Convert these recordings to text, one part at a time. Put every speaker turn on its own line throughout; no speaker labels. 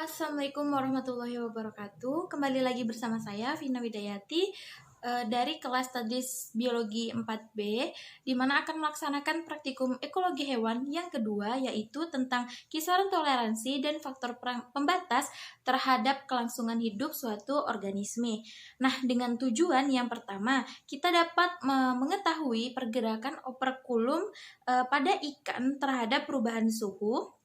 Assalamualaikum warahmatullahi wabarakatuh. Kembali lagi bersama saya Vina Widayati dari kelas Tadris Biologi 4B, di mana akan melaksanakan praktikum ekologi hewan yang kedua, yaitu tentang kisaran toleransi dan faktor pembatas terhadap kelangsungan hidup suatu organisme. Nah, dengan tujuan yang pertama, kita dapat mengetahui pergerakan operkulum pada ikan terhadap perubahan suhu.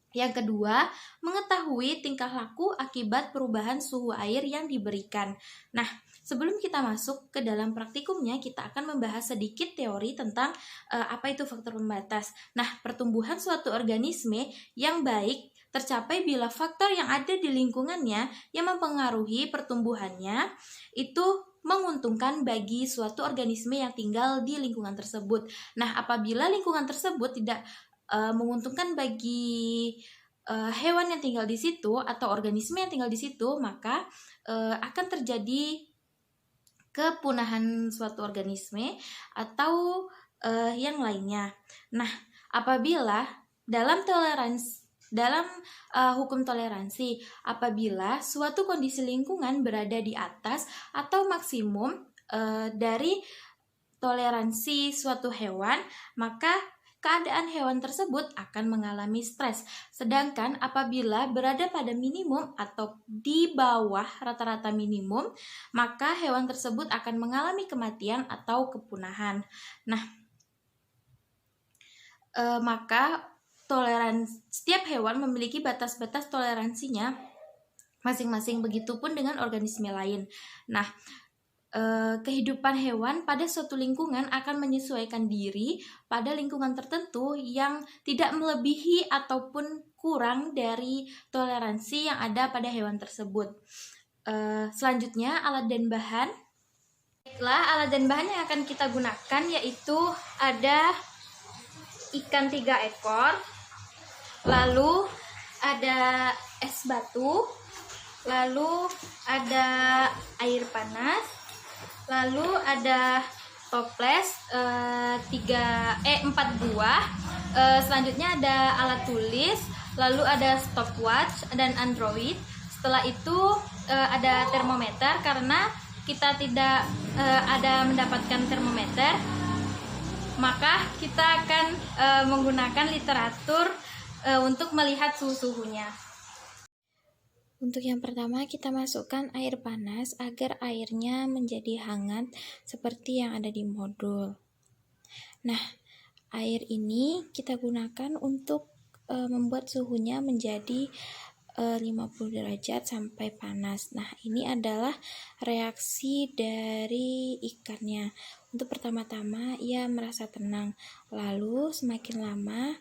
Yang kedua, mengetahui tingkah laku akibat perubahan suhu air yang diberikan. Nah, sebelum kita masuk ke dalam praktikumnya, kita akan membahas sedikit teori tentang apa itu faktor pembatas. Nah, pertumbuhan suatu organisme yang baik tercapai bila faktor yang ada di lingkungannya yang mempengaruhi pertumbuhannya itu menguntungkan bagi suatu organisme yang tinggal di lingkungan tersebut. Nah, apabila lingkungan tersebut tidak menguntungkan bagi hewan yang tinggal di situ atau organisme yang tinggal di situ, maka akan terjadi kepunahan suatu organisme atau yang lainnya. Nah, apabila dalam hukum toleransi, apabila suatu kondisi lingkungan berada di atas atau maksimum dari toleransi suatu hewan, maka keadaan hewan tersebut akan mengalami stres. Sedangkan apabila berada pada minimum atau di bawah rata-rata minimum, maka hewan tersebut akan mengalami kematian atau kepunahan. Nah, maka setiap hewan memiliki batas-batas toleransinya masing-masing, begitupun dengan organisme lain. Nah, kehidupan hewan pada suatu lingkungan akan menyesuaikan diri pada lingkungan tertentu yang tidak melebihi ataupun kurang dari toleransi yang ada pada hewan tersebut. Selanjutnya, alat dan bahan. Baiklah, alat dan bahan yang akan kita gunakan yaitu ada ikan 3 ekor, lalu ada es batu, lalu ada air panas, lalu ada toples 4 buah, selanjutnya ada alat tulis, lalu ada stopwatch dan android. Setelah itu ada termometer, karena kita tidak ada mendapatkan termometer, maka kita akan menggunakan literatur untuk melihat suhu-suhunya. Untuk yang pertama, kita masukkan air panas agar airnya menjadi hangat seperti yang ada di modul. Nah, air ini kita gunakan untuk membuat suhunya menjadi 50 derajat sampai panas. Nah, ini adalah reaksi dari ikannya. Untuk pertama-tama, ia merasa tenang. Lalu, semakin lama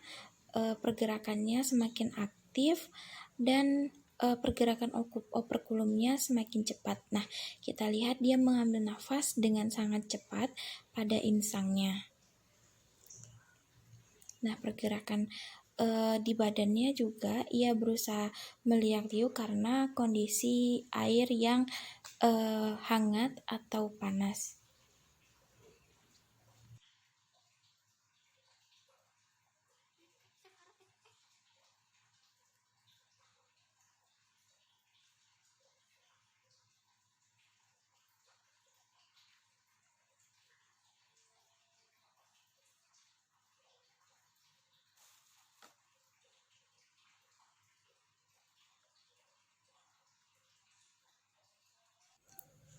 pergerakannya semakin aktif dan pergerakan operkulumnya semakin cepat. Nah, kita lihat dia mengambil nafas dengan sangat cepat pada insangnya. Nah, pergerakan di badannya juga ia berusaha meliuk-liuk karena kondisi air yang hangat atau panas.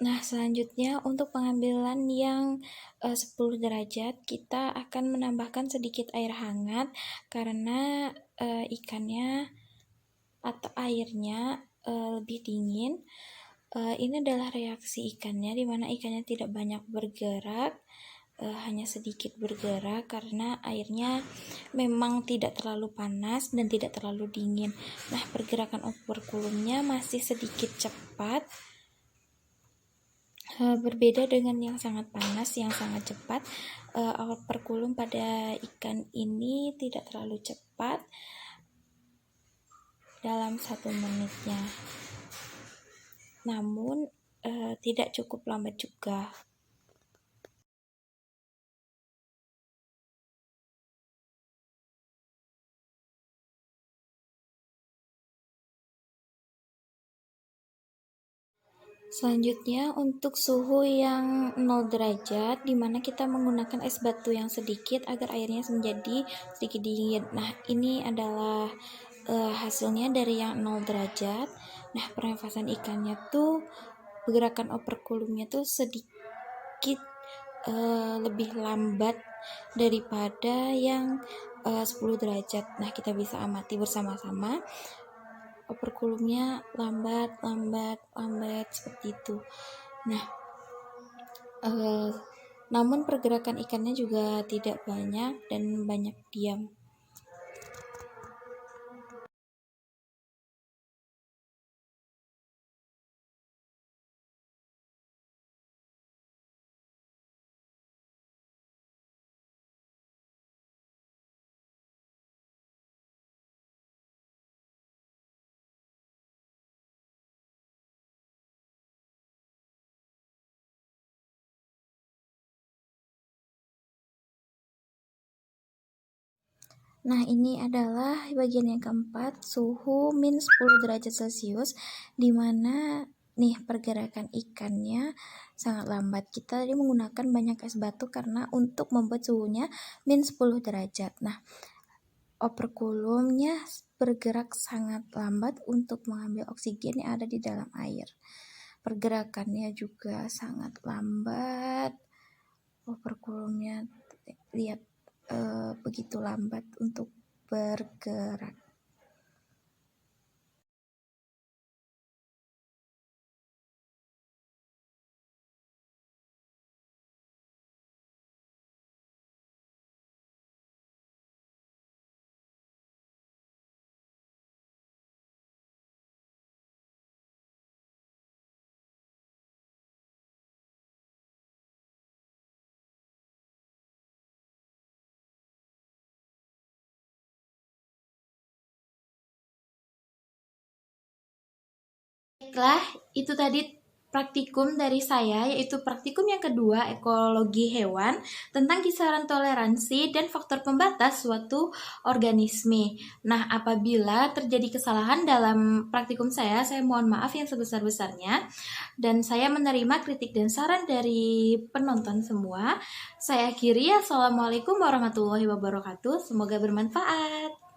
Nah, selanjutnya untuk pengambilan yang 10 derajat, kita akan menambahkan sedikit air hangat karena ikannya atau airnya lebih dingin. Ini adalah reaksi ikannya, di mana ikannya tidak banyak bergerak, hanya sedikit bergerak karena airnya memang tidak terlalu panas dan tidak terlalu dingin. Nah, pergerakan operkulumnya masih sedikit cepat, berbeda dengan yang sangat panas, yang sangat cepat. Operkulum pada ikan ini tidak terlalu cepat dalam 1 menitnya, namun tidak cukup lambat juga. Selanjutnya untuk suhu yang 0 derajat, di mana kita menggunakan es batu yang sedikit agar airnya menjadi sedikit dingin. Nah, ini adalah hasilnya dari yang 0 derajat. Nah, pernafasan ikannya tuh, pergerakan operkulumnya tuh sedikit lebih lambat daripada yang 10 derajat. Nah, kita bisa amati bersama-sama operkulumnya lambat seperti itu. Nah, namun pergerakan ikannya juga tidak banyak dan banyak diam. Nah, ini adalah bagian yang keempat, suhu min 10 derajat Celcius, di mana nih pergerakan ikannya sangat lambat. Kita tadi menggunakan banyak es batu karena untuk membuat suhunya min 10 derajat. Nah, operkulumnya bergerak sangat lambat untuk mengambil oksigen yang ada di dalam air. Pergerakannya juga sangat lambat. Operkulumnya lihat begitu lambat untuk bergerak. Baiklah, itu tadi praktikum dari saya, yaitu praktikum yang kedua, ekologi hewan, tentang kisaran toleransi dan faktor pembatas suatu organisme. Nah, apabila terjadi kesalahan dalam praktikum saya mohon maaf yang sebesar-besarnya, dan saya menerima kritik dan saran dari penonton semua. Saya akhiri, assalamualaikum warahmatullahi wabarakatuh, semoga bermanfaat.